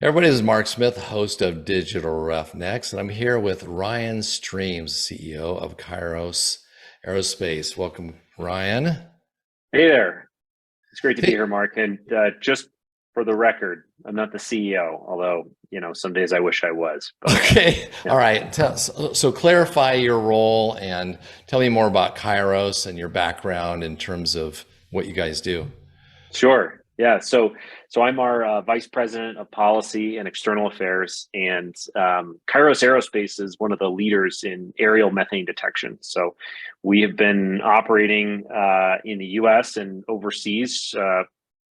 Everybody, this is Mark Smith, host of Digital Roughnecks, and I'm here with Ryan Streams, CEO of Kairos Aerospace. Welcome, Ryan. Hey there. It's great to be Hey, here, Mark. And just for the record, I'm not the CEO, although, some days I wish I was. But okay, yeah, all right. So clarify your role and tell me more about Kairos and your background in terms of what you guys do. sure. Yeah. So I'm our vice president of policy and external affairs, and Kairos Aerospace is one of the leaders in aerial methane detection. So we have been operating in the U.S. and overseas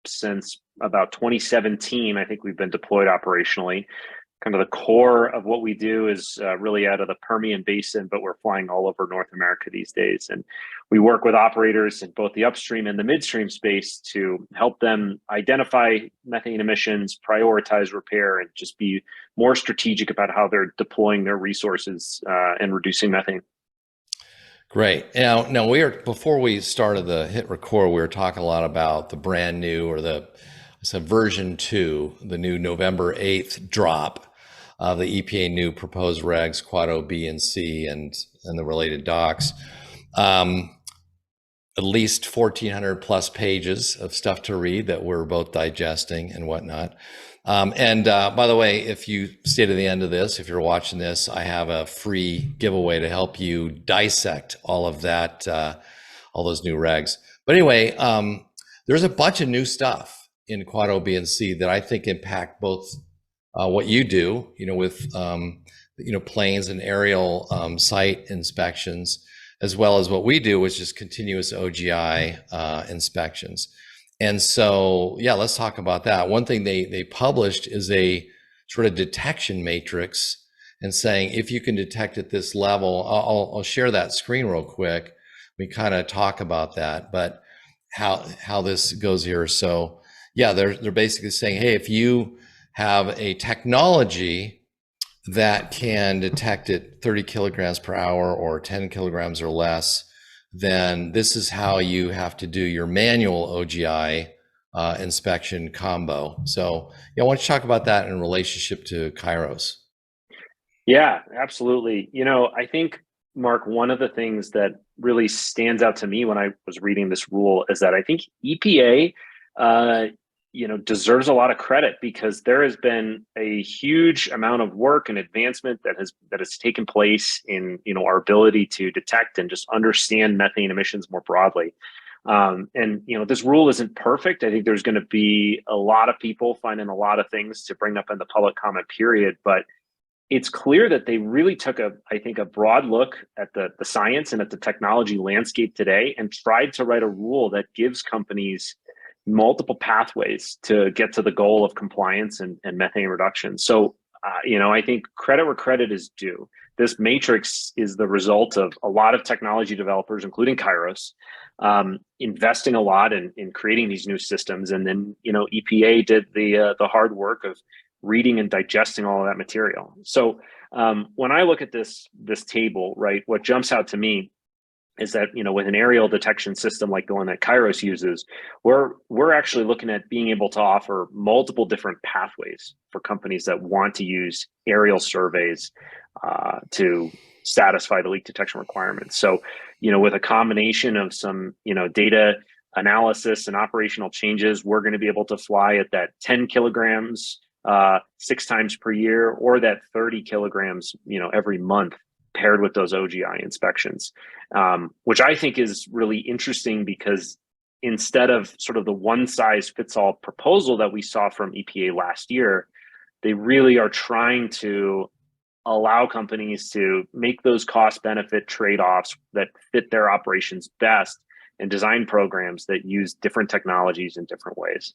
since about 2017. I think we've been deployed operationally. Kind of the core of what we do is really out of the Permian Basin, but we're flying all over North America these days. And we work with operators in both the upstream and the midstream space to help them identify methane emissions, prioritize repair, and just be more strategic about how they're deploying their resources and reducing methane. Great. Now before we started the hit record, we were talking a lot about the brand new or version 2, the new November 8th drop of the EPA new proposed regs, Quad O, B, and C, and the related docs. At least 1,400 plus pages of stuff to read that we're both digesting and whatnot. By the way, if you stay to the end of this, if you're watching this, I have a free giveaway to help you dissect all of that, all those new regs. But anyway, there's a bunch of new stuff in Quad O, B, and C that I think impact both what you do, with planes and aerial site inspections, as well as what we do, which is continuous OGI inspections. And so, yeah, let's talk about that. One thing they published is a sort of detection matrix, and saying if you can detect at this level, I'll share that screen real quick. We kind of talk about that, but how this goes here. So, yeah, they're basically saying, hey, if you have a technology that can detect at 30 kilograms per hour or 10 kilograms or less, then this is how you have to do your manual OGI inspection combo. So, yeah, I want to talk about that in relationship to Kairos. Yeah, absolutely. I think, Mark, one of the things that really stands out to me when I was reading this rule is that I think EPA deserves a lot of credit, because there has been a huge amount of work and advancement that has taken place in our ability to detect and just understand methane emissions more broadly. This rule isn't perfect. I think there's going to be a lot of people finding a lot of things to bring up in the public comment period, but it's clear that they really took a broad look at the science and at the technology landscape today, and tried to write a rule that gives companies multiple pathways to get to the goal of compliance and methane reduction. So, I think credit where credit is due. This matrix is the result of a lot of technology developers, including Kairos, investing a lot in creating these new systems. And then, EPA did the hard work of reading and digesting all of that material. So when I look at this table, right, what jumps out to me is that, with an aerial detection system like the one that Kairos uses, we're actually looking at being able to offer multiple different pathways for companies that want to use aerial surveys to satisfy the leak detection requirements. So, with a combination of some, data analysis and operational changes, we're going to be able to fly at that 10 kilograms 6 times per year, or that 30 kilograms, every month, paired with those OGI inspections, which I think is really interesting, because instead of sort of the one size fits all proposal that we saw from EPA last year, they really are trying to allow companies to make those cost benefit trade-offs that fit their operations best, and design programs that use different technologies in different ways.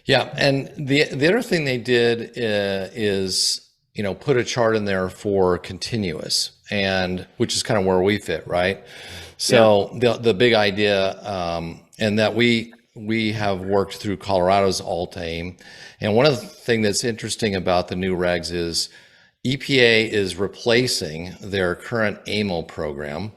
Yeah, and the other thing they did is put a chart in there for continuous, and which is kind of where we fit, right? So the big idea, and that we have worked through Colorado's alt-aim, and one of the things that's interesting about the new regs is EPA is replacing their current AMO program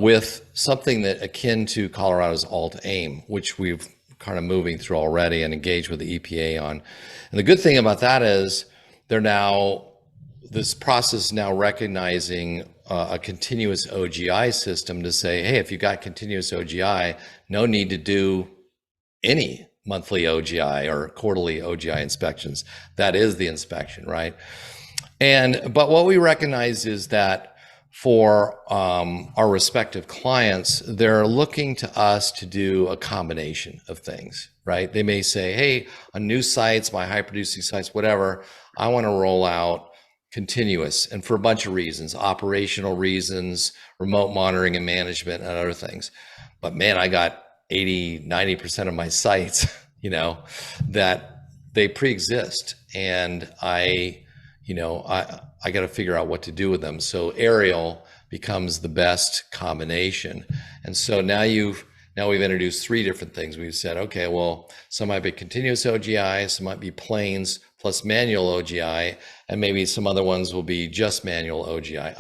with something that akin to Colorado's alt-aim, which we've kind of moving through already and engaged with the EPA on. And the good thing about that is this process is now recognizing a continuous OGI system to say, hey, if you got continuous OGI, no need to do any monthly OGI or quarterly OGI inspections. That is the inspection, right? But what we recognize is that for our respective clients, they're looking to us to do a combination of things, right? They may say, hey, on new sites, my high producing sites, whatever, I want to roll out continuous, and for a bunch of reasons, operational reasons, remote monitoring and management, and other things. But man, I got 80-90% of my sites, that they pre-exist, and I got to figure out what to do with them. So aerial becomes the best combination. And so now we've introduced 3 different things. We've said, okay, well, some might be continuous OGI, some might be planes plus manual OGI, and maybe some other ones will be just manual OGI,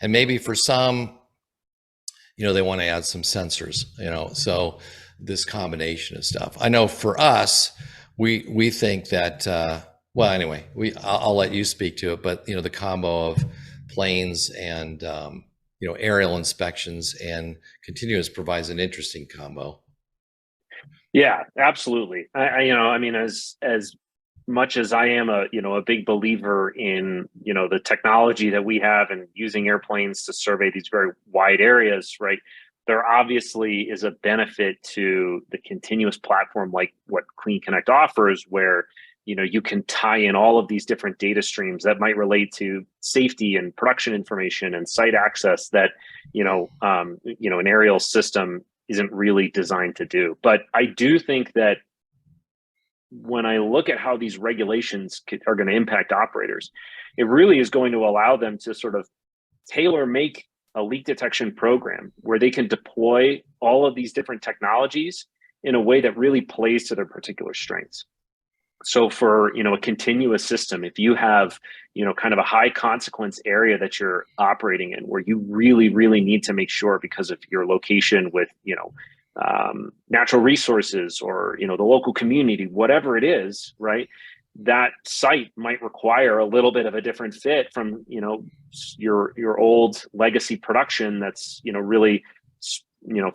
and maybe for some, they want to add some sensors, so this combination of stuff. I know for us, we think that, well, anyway, I'll let you speak to it, but the combo of planes and aerial inspections and continuous provides an interesting combo. Yeah, absolutely. I mean, as much as I am a big believer in the technology that we have and using airplanes to survey these very wide areas, right? There obviously is a benefit to the continuous platform like what Clean Connect offers, where you can tie in all of these different data streams that might relate to safety and production information and site access that an aerial system isn't really designed to do. But I do think that when I look at how these regulations are going to impact operators, it really is going to allow them to sort of tailor make a leak detection program where they can deploy all of these different technologies in a way that really plays to their particular strengths. So for, a continuous system, if you have, kind of a high consequence area that you're operating in where you really, really need to make sure because of your location with, natural resources or, the local community, whatever it is, right? That site might require a little bit of a different fit from, your old legacy production that's, really,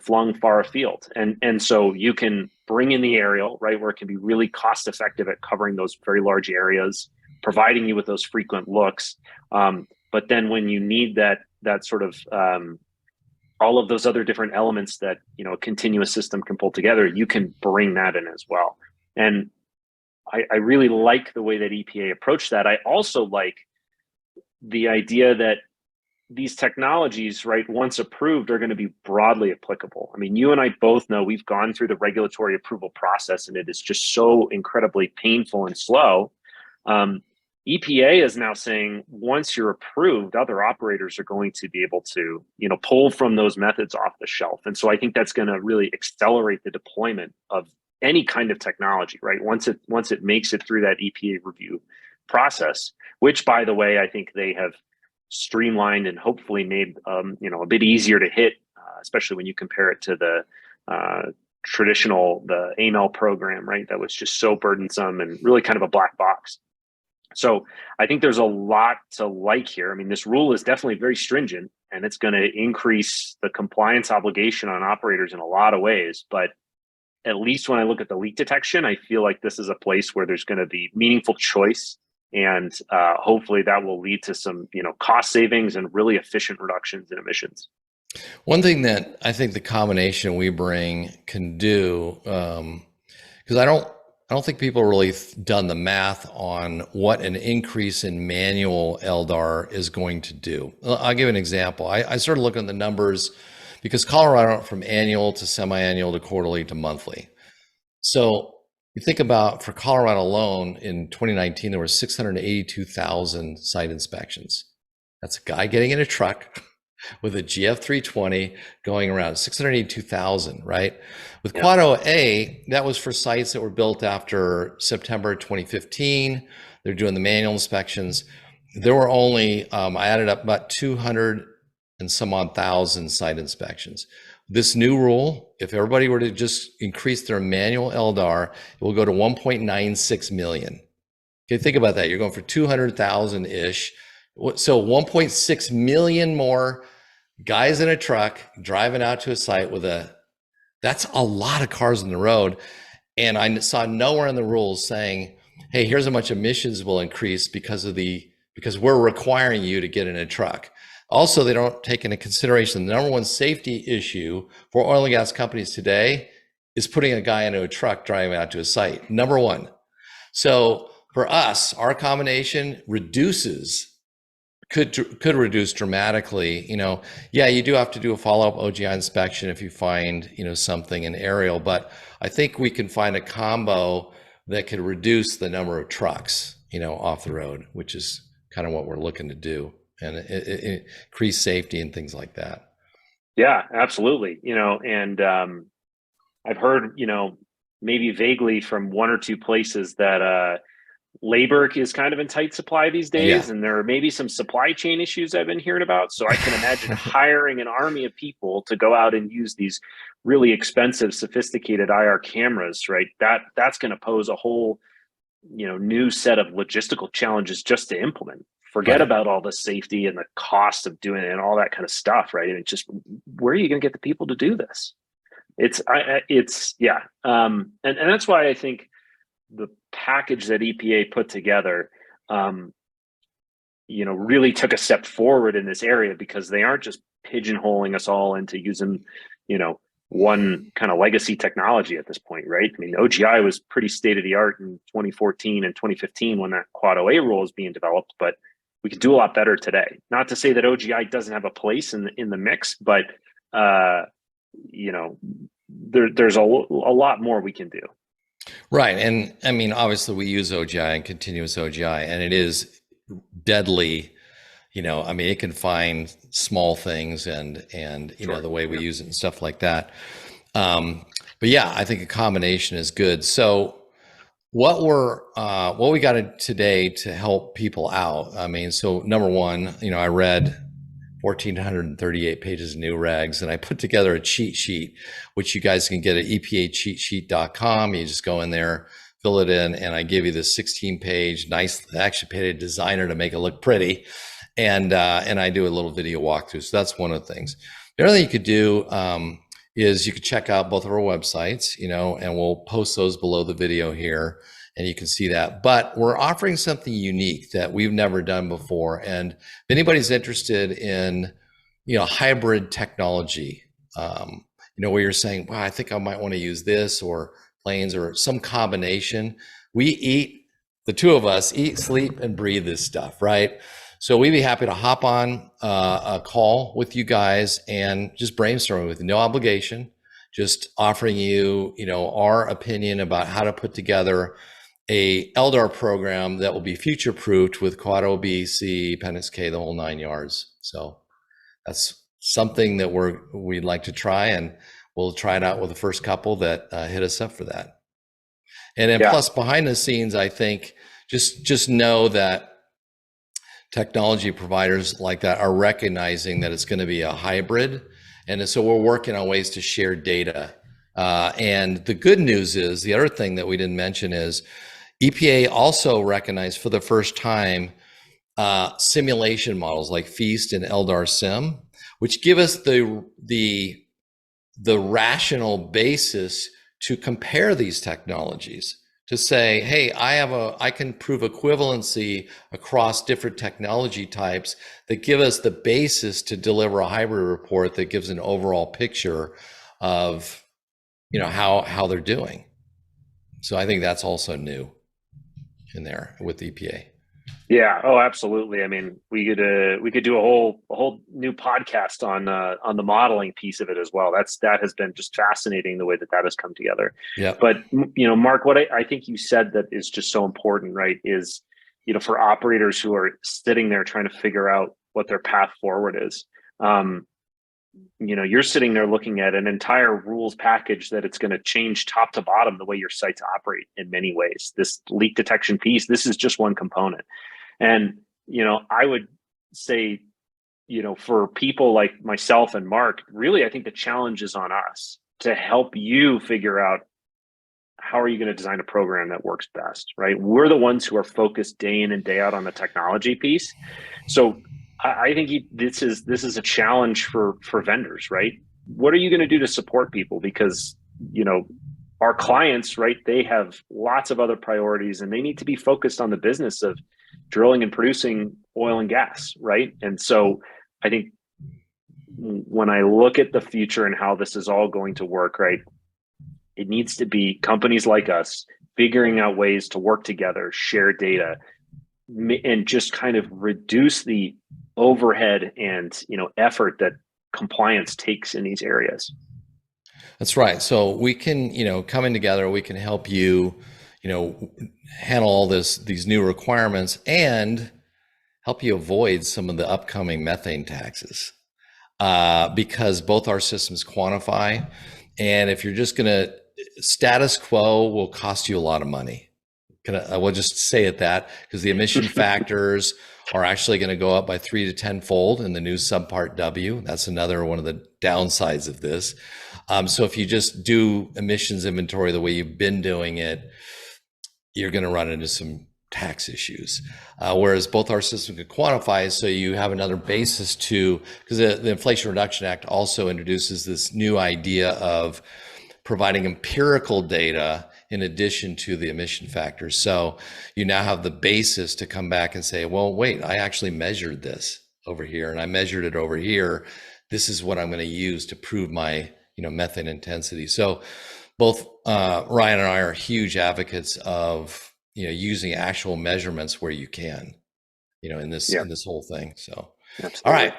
flung far afield. And so you can bring in the aerial, right, where it can be really cost effective at covering those very large areas, providing you with those frequent looks. But then when you need that sort of all of those other different elements that a continuous system can pull together, you can bring that in as well. And I really like the way that EPA approached that. I also like the idea that these technologies, right, once approved, are going to be broadly applicable. I mean, you and I both know we've gone through the regulatory approval process, and it is just so incredibly painful and slow. EPA is now saying once you're approved, other operators are going to be able to, pull from those methods off the shelf. And so I think that's going to really accelerate the deployment of any kind of technology, right? Once it makes it through that EPA review process, which, by the way, I think they have streamlined and hopefully made a bit easier to hit, especially when you compare it to the the AML program, right? That was just so burdensome and really kind of a black box. So I think there's a lot to like here. I mean, this rule is definitely very stringent, and it's going to increase the compliance obligation on operators in a lot of ways. But at least when I look at the leak detection, I feel like this is a place where there's going to be meaningful choice, and hopefully that will lead to some, cost savings and really efficient reductions in emissions. One thing that I think the combination we bring can do, because I don't think people really done the math on what an increase in manual LDAR is going to do. I'll give an example. I started looking at the numbers because Colorado went from annual to semi-annual to quarterly to monthly. So you think about, for Colorado alone in 2019, there were 682,000 site inspections. That's a guy getting in a truck with a GF320 going around, 682,000, right? With Quad OA, that was for sites that were built after September 2015. They're doing the manual inspections. There were only, I added up about 200 and some odd thousand site inspections. This new rule, if everybody were to just increase their manual LDAR, it will go to 1.96 million. Okay, think about that. You're going for 200,000-ish. So 1.6 million more guys in a truck driving out to a site with that's a lot of cars on the road. And I saw nowhere in the rules saying, hey, here's how much emissions will increase because we're requiring you to get in a truck. Also, they don't take into consideration the number one safety issue for oil and gas companies today is putting a guy into a truck driving out to a site. Number one. So for us, our combination could reduce dramatically. Yeah, you do have to do a follow-up OGI inspection if you find, something in aerial, but I think we can find a combo that could reduce the number of trucks, off the road, which is kind of what we're looking to do, and it increase safety and things like that. Yeah, absolutely. And I've heard, maybe vaguely from one or two places that labor is kind of in tight supply these days, and there are maybe some supply chain issues I've been hearing about. So I can imagine hiring an army of people to go out and use these really expensive, sophisticated IR cameras, right? That's going to pose a whole, new set of logistical challenges just to implement. Forget about all the safety and the cost of doing it and all that kind of stuff, right? And it's just, where are you going to get the people to do this? And that's why I think the package that EPA put together, really took a step forward in this area, because they aren't just pigeonholing us all into using, one kind of legacy technology at this point, right? I mean, OGI was pretty state of the art in 2014 and 2015 when that Quad OA rule was being developed, but we could do a lot better today. Not to say that OGI doesn't have a place in the mix, but there's a lot more we can do. Right. And I mean, obviously we use OGI and continuous OGI, and it is deadly. It can find small things and the way we use it and stuff like that. But yeah, I think a combination is good. So what we got today to help people out. So number one, I read 1,438 pages of new regs, and I put together a cheat sheet, which you guys can get at epacheatsheet.com. You just go in there, fill it in, and I give you this 16-page, nice, I actually paid a designer to make it look pretty, and I do a little video walkthrough. So that's one of the things. The other thing you could do is you could check out both of our websites, and we'll post those below the video here, and you can see that. But we're offering something unique that we've never done before. And if anybody's interested in, hybrid technology, where you're saying, wow, I think I might want to use this or planes or some combination. The two of us eat, sleep, and breathe this stuff, right? So we'd be happy to hop on a call with you guys and just brainstorm with no obligation, just offering you, our opinion about how to put together a LDAR program that will be future-proofed with Quad OB, C, Appendix K, the whole 9 yards. So that's something that we'd like to try, and we'll try it out with the first couple that hit us up for that. And then plus behind the scenes, I think just know that technology providers like that are recognizing that it's going to be a hybrid. And so we're working on ways to share data. And the good news is, the other thing that we didn't mention is EPA also recognized for the first time simulation models like FEAST and LDAR Sim, which give us the rational basis to compare these technologies, to say, hey, I can prove equivalency across different technology types that give us the basis to deliver a hybrid report that gives an overall picture of, how they're doing. So I think that's also new in there with EPA. Yeah. Oh, absolutely. I mean, we could do a whole new podcast on the modeling piece of it as well. That has been just fascinating, the way that has come together. Yeah. But Mark, what I think you said that is just so important, right, is for operators who are sitting there trying to figure out what their path forward is. You're sitting there looking at an entire rules package that it's going to change top to bottom the way your sites operate in many ways. This leak detection piece, this is just one component. And, I would say, for people like myself and Mark, really, I think the challenge is on us to help you figure out how are you going to design a program that works best, right? We're the ones who are focused day in and day out on the technology piece. So I think this is a challenge for vendors, right? What are you going to do to support people? Because, our clients, right, they have lots of other priorities and they need to be focused on the business of drilling and producing oil and gas, right? And so I think when I look at the future and how this is all going to work, right, it needs to be companies like us figuring out ways to work together, share data, and just kind of reduce the overhead and effort that compliance takes in these areas. That's right. So we can, coming together, we can help you, handle all these new requirements and help you avoid some of the upcoming methane taxes, because both our systems quantify. And if you're just going to status quo will cost you a lot of money. I will just say it that because the emission factors are actually going to go up by 3 to 10 fold in the new subpart W. That's another one of the downsides of this. So if you just do emissions inventory the way you've been doing it, you're going to run into some tax issues. Whereas both our systems can quantify, so you have another basis because the Inflation Reduction Act also introduces this new idea of providing empirical data in addition to the emission factors. So you now have the basis to come back and say, well, wait, I actually measured this over here and I measured it over here. This is what I'm going to use to prove my, methane intensity. So both Ryan and I are huge advocates of, using actual measurements where you can, in this whole thing. So, absolutely. All right.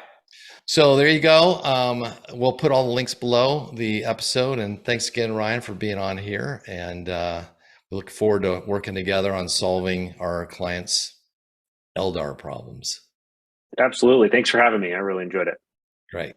So there you go. We'll put all the links below the episode. And thanks again, Ryan, for being on here. And we look forward to working together on solving our clients' LDAR problems. Absolutely. Thanks for having me. I really enjoyed it. Great.